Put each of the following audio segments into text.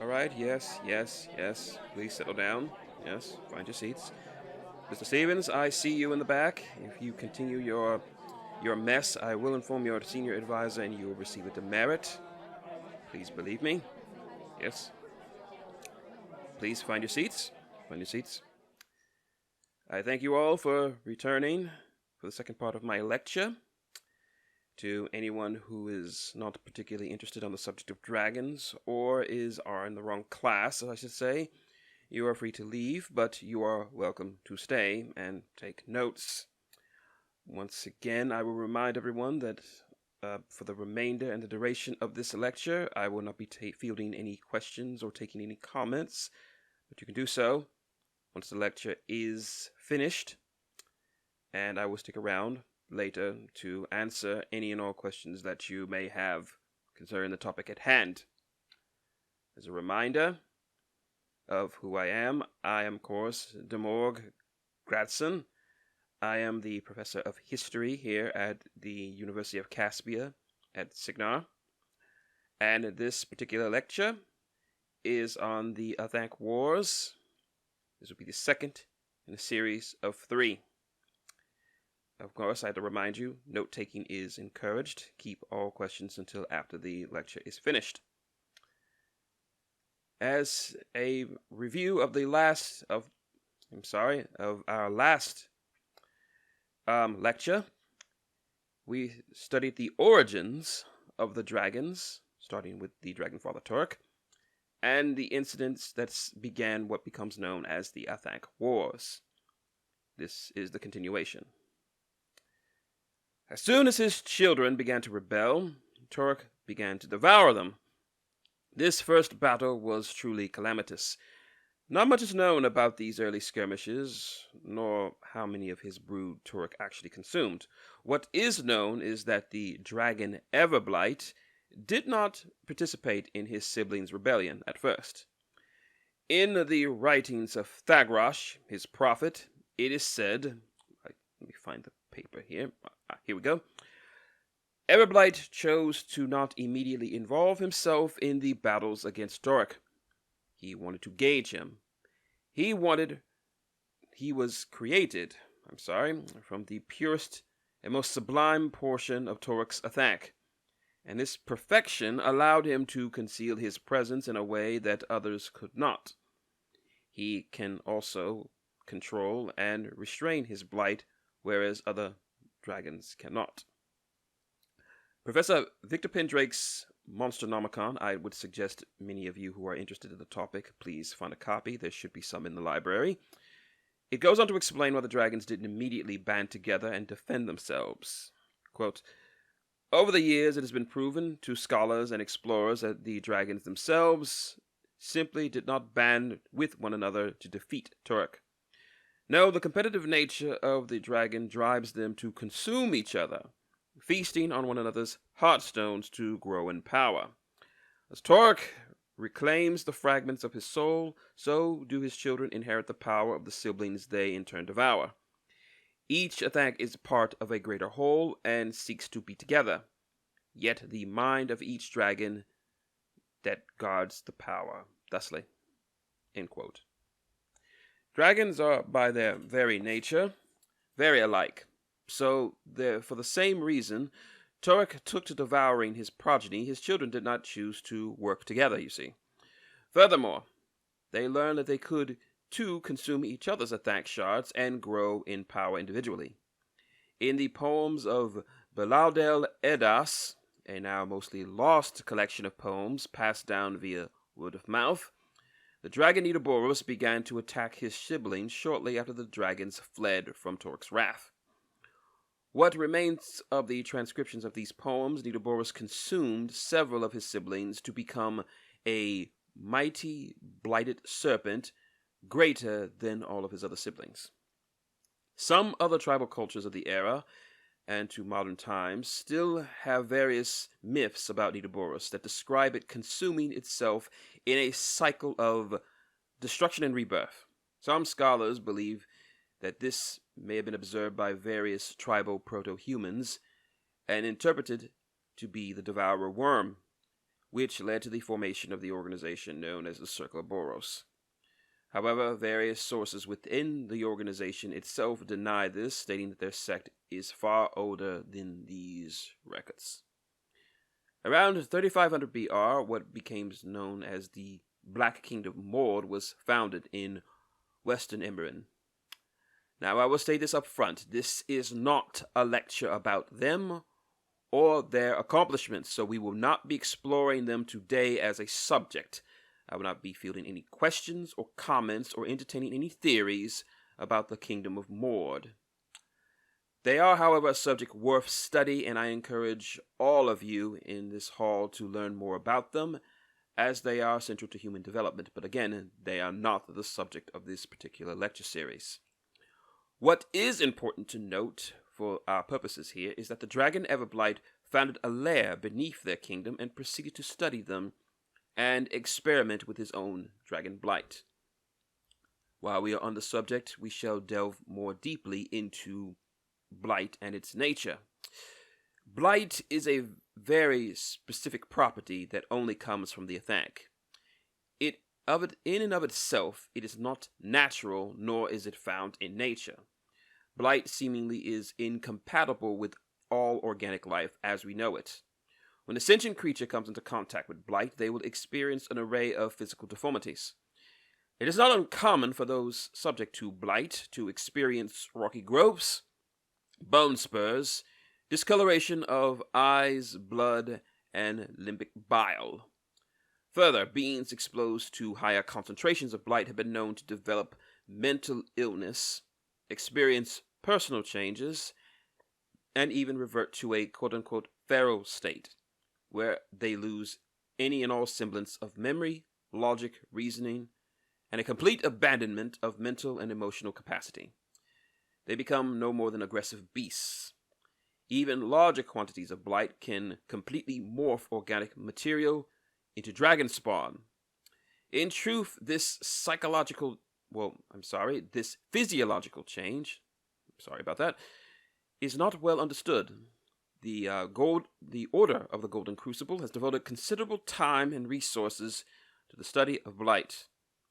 All right, yes, yes, yes. Please settle down. Yes, find your seats. Mr. Stevens, I see you in the back. If you continue your mess, I will inform your senior advisor and you will receive a demerit. Please believe me. Yes. Please find your seats. Find your seats. I thank you all for returning for the second part of my lecture. To anyone who is not particularly interested on the subject of dragons, or are in the wrong class, I should say, you are free to leave, but you are welcome to stay and take notes. Once again, I will remind everyone that for the remainder and the duration of this lecture, I will not be fielding any questions or taking any comments, but you can do so once the lecture is finished, and I will stick around later to answer any and all questions that you may have concerning the topic at hand. As a reminder of who I am, of course, Demorg Gradson. I am the professor of history here at the University of Caspia at Signar, and this particular lecture is on the ATHANC Wars. This will be the second in a series of 3. Of course, I have to remind you, note-taking is encouraged. Keep all questions until after the lecture is finished. As a review of our last lecture, we studied the origins of the dragons, starting with the dragonfather Turk, and the incidents that began what becomes known as the ATHANC Wars. This is the continuation. As soon as his children began to rebel, Turk began to devour them. This first battle was truly calamitous. Not much is known about these early skirmishes, nor how many of his brood Turk actually consumed. What is known is that the dragon Everblight did not participate in his siblings' rebellion at first. In the writings of Thagrosh, his prophet, it is said, let me find the paper here. Here we go. Everblight chose to not immediately involve himself in the battles against Turk. He wanted to gauge him. He was created, from the purest and most sublime portion of Turk's ATHANC, and this perfection allowed him to conceal his presence in a way that others could not. He can also control and restrain his blight, whereas other dragons cannot. Professor Victor Pendrake's Monsternomicon, I would suggest many of you who are interested in the topic, please find a copy. There should be some in the library. It goes on to explain why the dragons didn't immediately band together and defend themselves. Quote, over the years, it has been proven to scholars and explorers that the dragons themselves simply did not band with one another to defeat Turk. No, the competitive nature of the dragon drives them to consume each other, feasting on one another's heartstones to grow in power. As Turk reclaims the fragments of his soul, so do his children inherit the power of the siblings they in turn devour. Each ATHANC is part of a greater whole and seeks to be together, yet the mind of each dragon that guards the power thusly. End quote. Dragons are, by their very nature, very alike. So, for the same reason, Turk took to devouring his progeny. His children did not choose to work together, you see. Furthermore, they learned that they could, too, consume each other's ATHANC shards and grow in power individually. In the poems of Belaudel Edas, a now mostly lost collection of poems passed down via word of mouth, the dragon Nidoboros began to attack his siblings shortly after the dragons fled from Turk's wrath. What remains of the transcriptions of these poems, Nidoboros consumed several of his siblings to become a mighty blighted serpent greater than all of his other siblings. Some other tribal cultures of the era and to modern times still have various myths about Nidoboros that describe it consuming itself in a cycle of destruction and rebirth. Some scholars believe that this may have been observed by various tribal proto-humans and interpreted to be the devourer worm, which led to the formation of the organization known as the Circle of Boros. However, various sources within the organization itself deny this, stating that their sect is far older than these records. Around 3500 BR, what became known as the Black Kingdom of Mord was founded in Western Emerald. Now, I will state this up front. This is not a lecture about them or their accomplishments, so we will not be exploring them today as a subject. I will not be fielding any questions or comments or entertaining any theories about the Kingdom of Mord. They are, however, a subject worth study, and I encourage all of you in this hall to learn more about them, as they are central to human development. But again, they are not the subject of this particular lecture series. What is important to note for our purposes here is that the dragon Everblight founded a lair beneath their kingdom and proceeded to study them and experiment with his own dragon blight. While we are on the subject, we shall delve more deeply into blight and its nature. Blight is a very specific property that only comes from the ATHANC. In and of itself, it is not natural, nor is it found in nature. Blight seemingly is incompatible with all organic life as we know it. When a sentient creature comes into contact with blight, they will experience an array of physical deformities. It is not uncommon for those subject to blight to experience rocky growths, bone spurs, discoloration of eyes, blood, and limbic bile. Further, beings exposed to higher concentrations of blight have been known to develop mental illness, experience personal changes, and even revert to a quote-unquote feral state, where they lose any and all semblance of memory, logic, reasoning, and a complete abandonment of mental and emotional capacity. They become no more than aggressive beasts. Even larger quantities of blight can completely morph organic material into dragon spawn. In truth, this physiological change, is not well understood. The Order of the Golden Crucible has devoted considerable time and resources to the study of blight,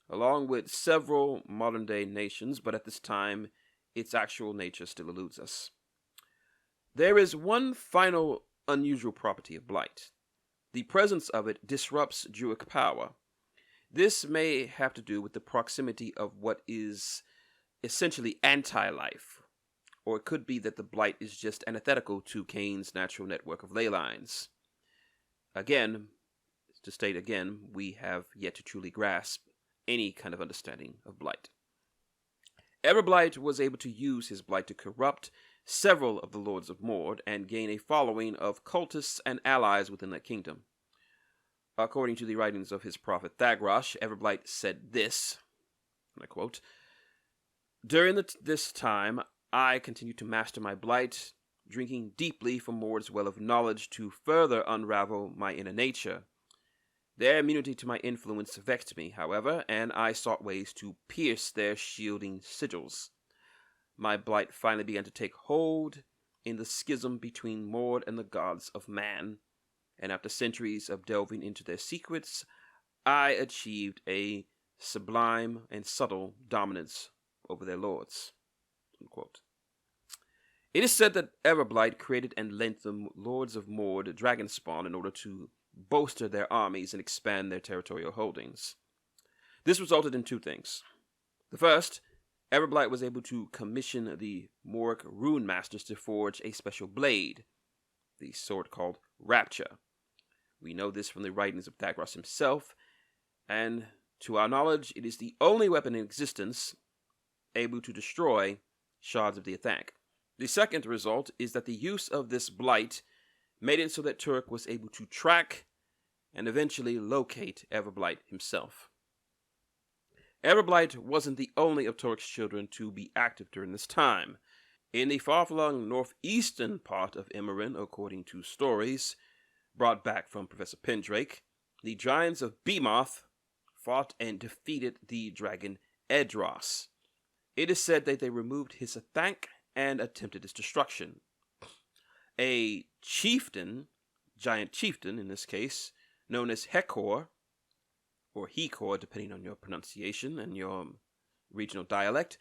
along with several modern-day nations, but at this time, its actual nature still eludes us. There is one final unusual property of blight. The presence of it disrupts Druic power. This may have to do with the proximity of what is essentially anti-life, or it could be that the blight is just antithetical to Cain's natural network of ley lines. Again, to state again, we have yet to truly grasp any kind of understanding of blight. Everblight was able to use his blight to corrupt several of the Lords of Mord and gain a following of cultists and allies within that kingdom. According to the writings of his prophet Thagrosh, Everblight said this, and I quote, "During this time, I continued to master my blight, drinking deeply from Mord's well of knowledge to further unravel my inner nature. Their immunity to my influence vexed me, however, and I sought ways to pierce their shielding sigils. My blight finally began to take hold in the schism between Mord and the gods of man, and after centuries of delving into their secrets, I achieved a sublime and subtle dominance over their lords." Unquote. It is said that Everblight created and lent the Lords of Mord Dragonspawn in order to bolster their armies and expand their territorial holdings. This resulted in two things. The first, Everblight was able to commission the Moric Rune Masters to forge a special blade, the sword called Rapture. We know this from the writings of Thagrosh himself, and to our knowledge, it is the only weapon in existence able to destroy shards of the ATHANC. The second result is that the use of this blight made it so that Turk was able to track and eventually locate Everblight himself. Everblight wasn't the only of Turk's children to be active during this time. In the far-flung northeastern part of Emerald, according to stories brought back from Professor Pendrake, the giants of Behemoth fought and defeated the dragon Edros. It is said that they removed his ATHANC and attempted its destruction. A chieftain, giant chieftain in this case, known as Hekor, or Hekor, depending on your pronunciation and your regional dialect,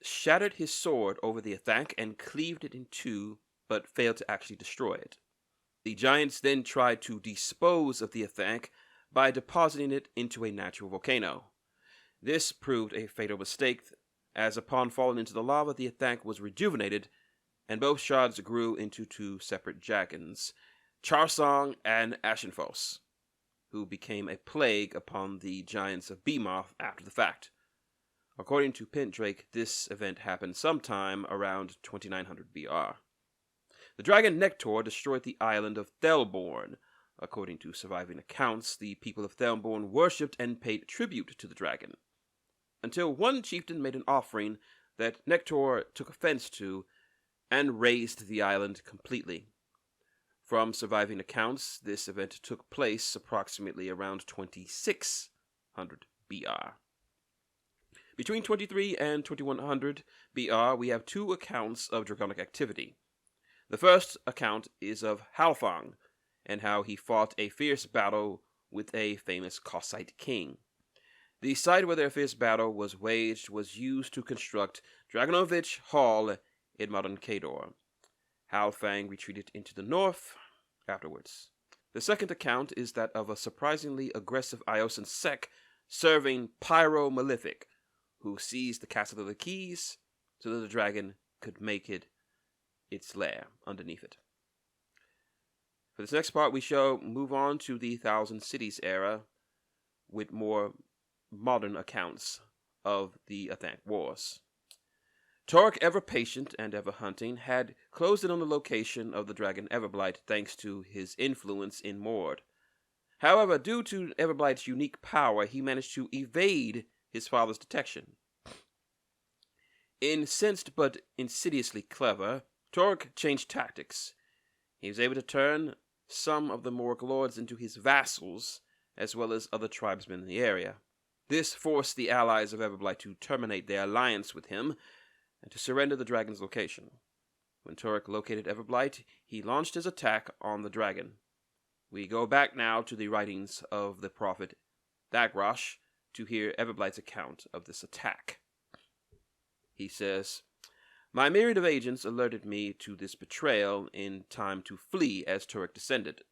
shattered his sword over the ATHANC and cleaved it in two, but failed to actually destroy it. The giants then tried to dispose of the ATHANC by depositing it into a natural volcano. This proved a fatal mistake, as upon falling into the lava, the ATHANC was rejuvenated, and both shards grew into two separate dragons, Charsong and Ashenfoss, who became a plague upon the giants of Behemoth after the fact. According to Pendrake, this event happened sometime around 2900 BR. The dragon Nectar destroyed the island of Thelborn. According to surviving accounts, the people of Thelborn worshipped and paid tribute to the dragon, until one chieftain made an offering that Nectar took offense to and razed the island completely. From surviving accounts, this event took place approximately around 2600 BR. Between 23 and 2100 BR, we have two accounts of draconic activity. The first account is of Halfang, and how he fought a fierce battle with a famous Cossite king. The site where their fierce battle was waged was used to construct Dragonovich Hall in modern Kador. Halfang retreated into the north afterwards. The second account is that of a surprisingly aggressive Iosan sect serving Pyro Malefic, who seized the Castle of the Keys so that the dragon could make it its lair underneath it. For this next part, we shall move on to the Thousand Cities era with more modern accounts of the ATHANC Wars. Torek, ever patient and ever hunting, had closed in on the location of the dragon Everblight thanks to his influence in Mord. However, due to Everblight's unique power, he managed to evade his father's detection. Incensed but insidiously clever, Torek changed tactics. He was able to turn some of the Morg lords into his vassals, as well as other tribesmen in the area. This forced the allies of Everblight to terminate their alliance with him and to surrender the dragon's location. When Torek located Everblight, he launched his attack on the dragon. We go back now to the writings of the prophet Thagrosh to hear Everblight's account of this attack. He says, "My myriad of agents alerted me to this betrayal in time to flee as Torek descended.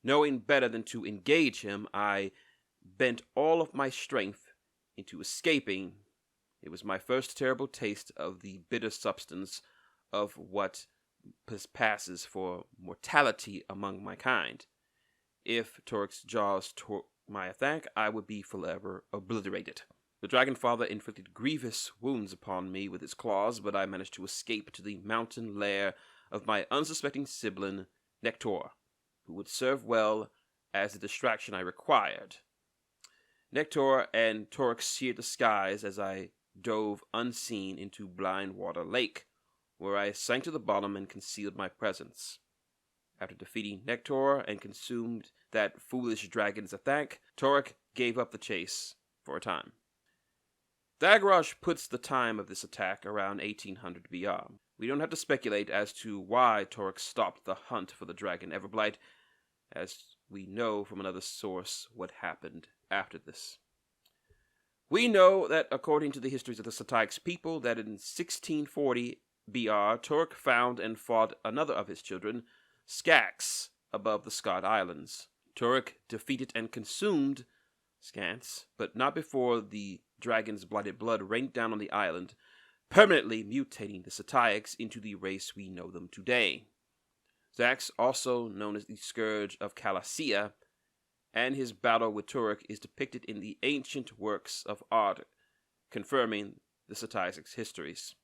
Knowing better than to engage him, I bent all of my strength into escaping. It was my first terrible taste of the bitter substance of what passes for mortality among my kind. If Torek's jaws tore my ATHANC, I would be forever obliterated. The dragonfather inflicted grievous wounds upon me with his claws, but I managed to escape to the mountain lair of my unsuspecting sibling, Nectar, who would serve well as the distraction I required. Nectar and Torek seared the skies as I dove unseen into Blindwater Lake, where I sank to the bottom and concealed my presence. After defeating Nectar and consumed that foolish dragon's ATHANC, Torek gave up the chase for a time." Thagrosh puts the time of this attack around 1800 BR. We don't have to speculate as to why Torek stopped the hunt for the dragon Everblight, as we know from another source what happened after this. We know that according to the histories of the Sataics people, that in 1640 BR, Torek found and fought another of his children, Skax, above the Scott Islands. Torek defeated and consumed Skans, but not before the dragon's blighted blood rained down on the island, permanently mutating the Sataics into the race we know them today. Zax, also known as the Scourge of Calasia, and his battle with Torek is depicted in the ancient works of art, confirming the Sataics' histories.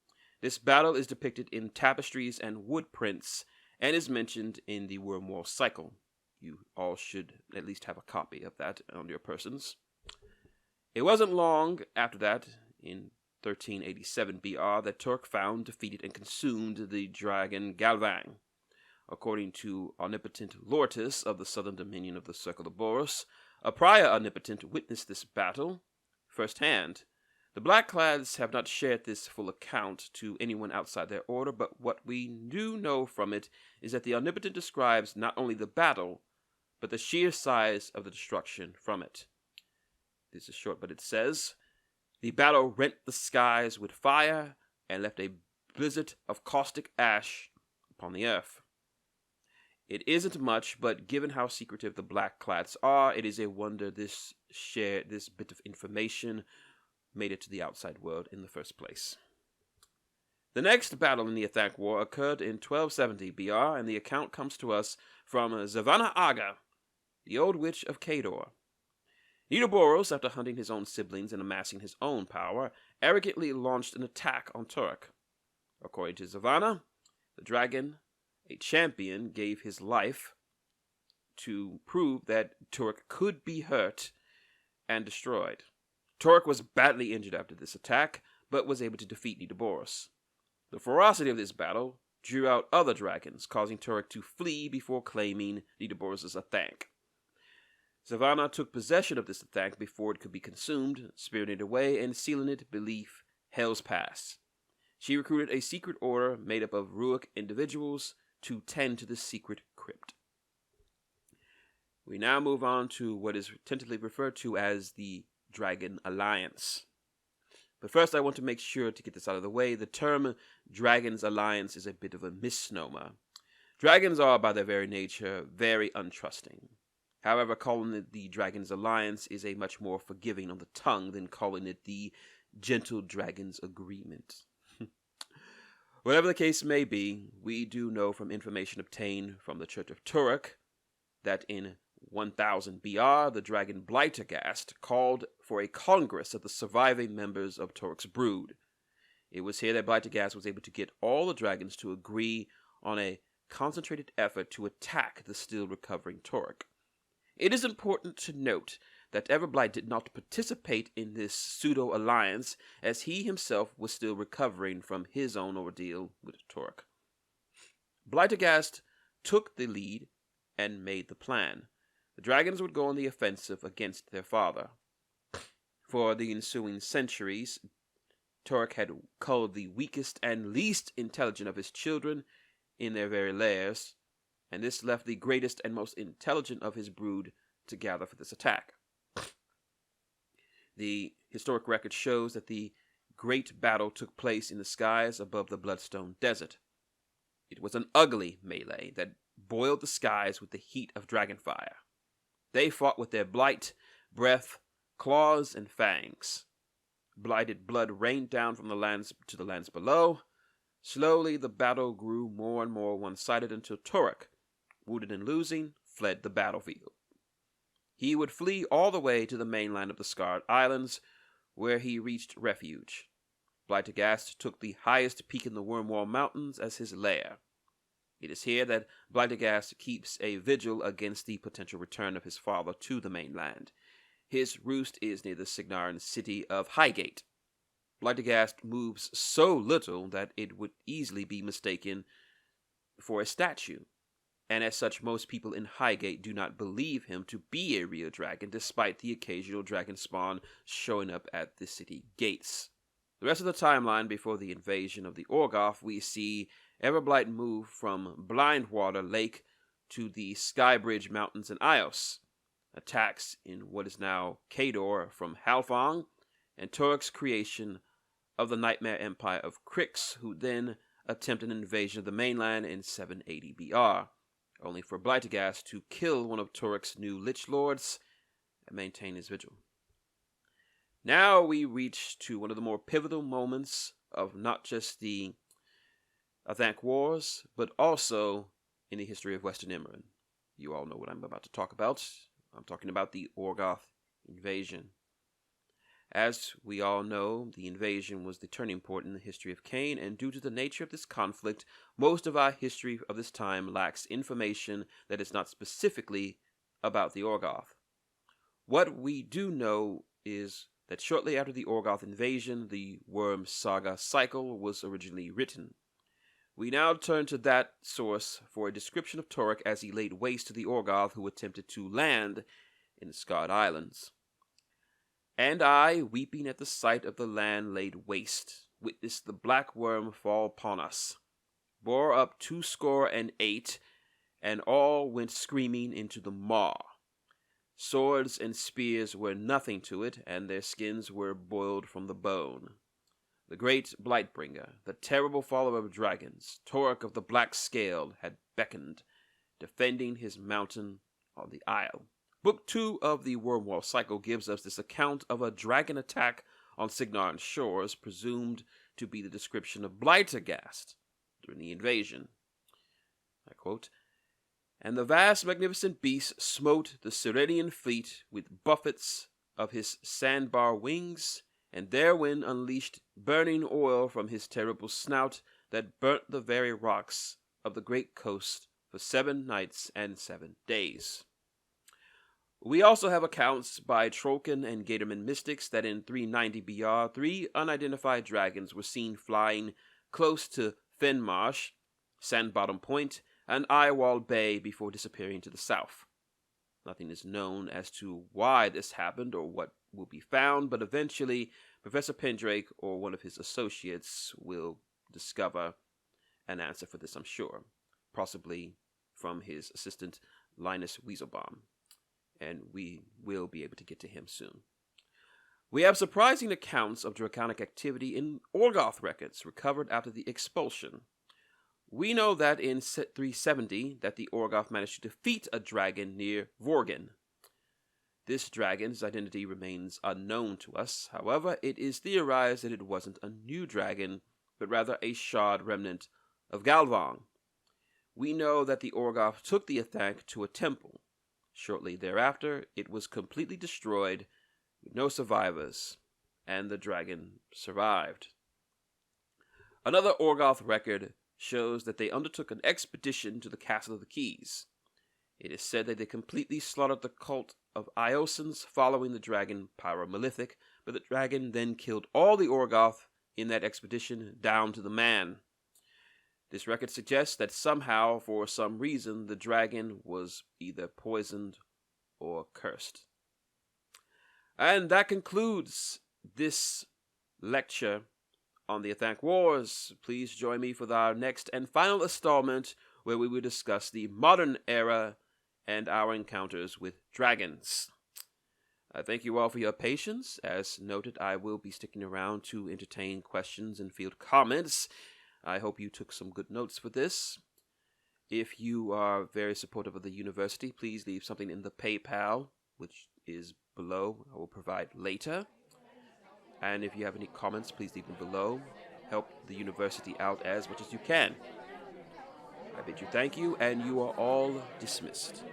This battle is depicted in tapestries and wood prints, and is mentioned in the Wormwall Cycle. You all should at least have a copy of that on your persons. It wasn't long after that, in 1387 BR, that Torek found, defeated, and consumed the dragon Galvang. According to Omnipotent Lortis of the southern dominion of the Circle of Boros, a prior Omnipotent witnessed this battle firsthand. The Blackclads have not shared this full account to anyone outside their order, but what we do know from it is that the Omnipotent describes not only the battle, but the sheer size of the destruction from it. This is short, but it says, "The battle rent the skies with fire and left a blizzard of caustic ash upon the earth." It isn't much, but given how secretive the Blackclads are, it is a wonder this bit of information made it to the outside world in the first place. The next battle in the ATHANC War occurred in 1270 BR, and the account comes to us from Zavanna Aga, the old witch of Cador. Nidoboros, after hunting his own siblings and amassing his own power, arrogantly launched an attack on Turok. According to Zavanna, the dragon, a champion, gave his life to prove that Turok could be hurt and destroyed. Turok was badly injured after this attack, but was able to defeat Nidoboros. The ferocity of this battle drew out other dragons, causing Turok to flee before claiming Nidoboros' ATHANC. Zavanna took possession of this ATHANC before it could be consumed, spiriting it away and sealing it beneath Hell's Pass. She recruited a secret order made up of Ruach individuals to tend to the secret crypt. We now move on to what is tentatively referred to as the Dragon Alliance. But first I want to make sure to get this out of the way. The term Dragon's Alliance is a bit of a misnomer. Dragons are, by their very nature, very untrusting. However, calling it the Dragon's Alliance is a much more forgiving on the tongue than calling it the Gentle Dragon's Agreement. Whatever the case may be, we do know from information obtained from the Church of Turok that in 1000 BR, the dragon Blightagast called for a congress of the surviving members of Turok's brood. It was here that Blightagast was able to get all the dragons to agree on a concentrated effort to attack the still recovering Turok. It is important to note that Everblight did not participate in this pseudo-alliance, as he himself was still recovering from his own ordeal with Turok. Blightagast took the lead and made the plan. The dragons would go on the offensive against their father. For the ensuing centuries, Turok had culled the weakest and least intelligent of his children in their very lairs, and this left the greatest and most intelligent of his brood to gather for this attack. The historic record shows that the great battle took place in the skies above the Bloodstone Desert. It was an ugly melee that boiled the skies with the heat of dragonfire. They fought with their blight, breath, claws, and fangs. Blighted blood rained down from the lands to the lands below. Slowly, the battle grew more and more one-sided until Turok, wounded and losing, fled the battlefield. He would flee all the way to the mainland of the Scarred Islands, where he reached refuge. Blightagast took the highest peak in the Wormwall Mountains as his lair. It is here that Blightagast keeps a vigil against the potential return of his father to the mainland. His roost is near the Signaran city of Highgate. Blightagast moves so little that it would easily be mistaken for a statue, and as such most people in Highgate do not believe him to be a real dragon, despite the occasional dragon spawn showing up at the city gates. The rest of the timeline before the invasion of the Orgoth, we see Everblight move from Blindwater Lake to the Skybridge Mountains in Ios, attacks in what is now Cador from Halfong, and Turok's creation of the Nightmare Empire of Krix, who then attempt an invasion of the mainland in 780 BR, only for Blightagast to kill one of Turok's new Lich Lords and maintain his vigil. Now we reach to one of the more pivotal moments of not just the ATHANC Wars, but also in the history of Western Imran. You all know what I'm about to talk about. I'm talking about the Orgoth invasion. As we all know, the invasion was the turning point in the history of Cain, and due to the nature of this conflict, most of our history of this time lacks information that is not specifically about the Orgoth. What we do know is that shortly after the Orgoth invasion, the Worm Saga cycle was originally written. We now turn to that source for a description of Turok as he laid waste to the Orgoth who attempted to land in the Scarred Islands. "And I, weeping at the sight of the land laid waste, witnessed the black worm fall upon us, bore up 28, and all went screaming into the maw. Swords and spears were nothing to it, and their skins were boiled from the bone. The great Blightbringer, the terrible follower of dragons, Torek of the Black Scale, had beckoned, defending his mountain on the isle. Book 2 of the Wormwall Cycle gives us this account of a dragon attack on Signarn's shores, presumed to be the description of Blightagast during the invasion. I quote, "And the vast magnificent beast smote the Cyrenian fleet with buffets of his sandbar wings, and therewith unleashed burning oil from his terrible snout that burnt the very rocks of the great coast for 7 nights and 7 days. We also have accounts by Trollkin and Gatorman mystics that in 390 BR, 3 unidentified dragons were seen flying close to Fenmarsh, Sandbottom Point, and Eyewall Bay before disappearing to the south. Nothing is known as to why this happened or what will be found, but eventually Professor Pendrake or one of his associates will discover an answer for this, I'm sure, possibly from his assistant Linus Weaselbaum, and we will be able to get to him soon. We have surprising accounts of draconic activity in Orgoth records recovered after the expulsion. We know that in 370 that the Orgoth managed to defeat a dragon near Vorgen. This dragon's identity remains unknown to us. However, it is theorized that it wasn't a new dragon, but rather a shard remnant of Galvang. We know that the Orgoth took the ATHANC to a temple. Shortly thereafter, it was completely destroyed, with no survivors, and the dragon survived. Another Orgoth record shows that they undertook an expedition to the Castle of the Keys. It is said that they completely slaughtered the cult of Iosans following the dragon Pyromalefic, but the dragon then killed all the Orgoth in that expedition down to the man. This record suggests that somehow, for some reason, the dragon was either poisoned or cursed. And that concludes this lecture on the ATHANC Wars. Please join me for our next and final installment, where we will discuss the modern era and our encounters with dragons. I thank you all for your patience. As noted, I will be sticking around to entertain questions and field comments. I hope you took some good notes for this. If you are very supportive of the university, please leave something in the PayPal, which is below. I will provide later. And if you have any comments, please leave them below. Help the university out as much as you can. I bid you thank you, and you are all dismissed.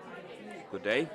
Good day.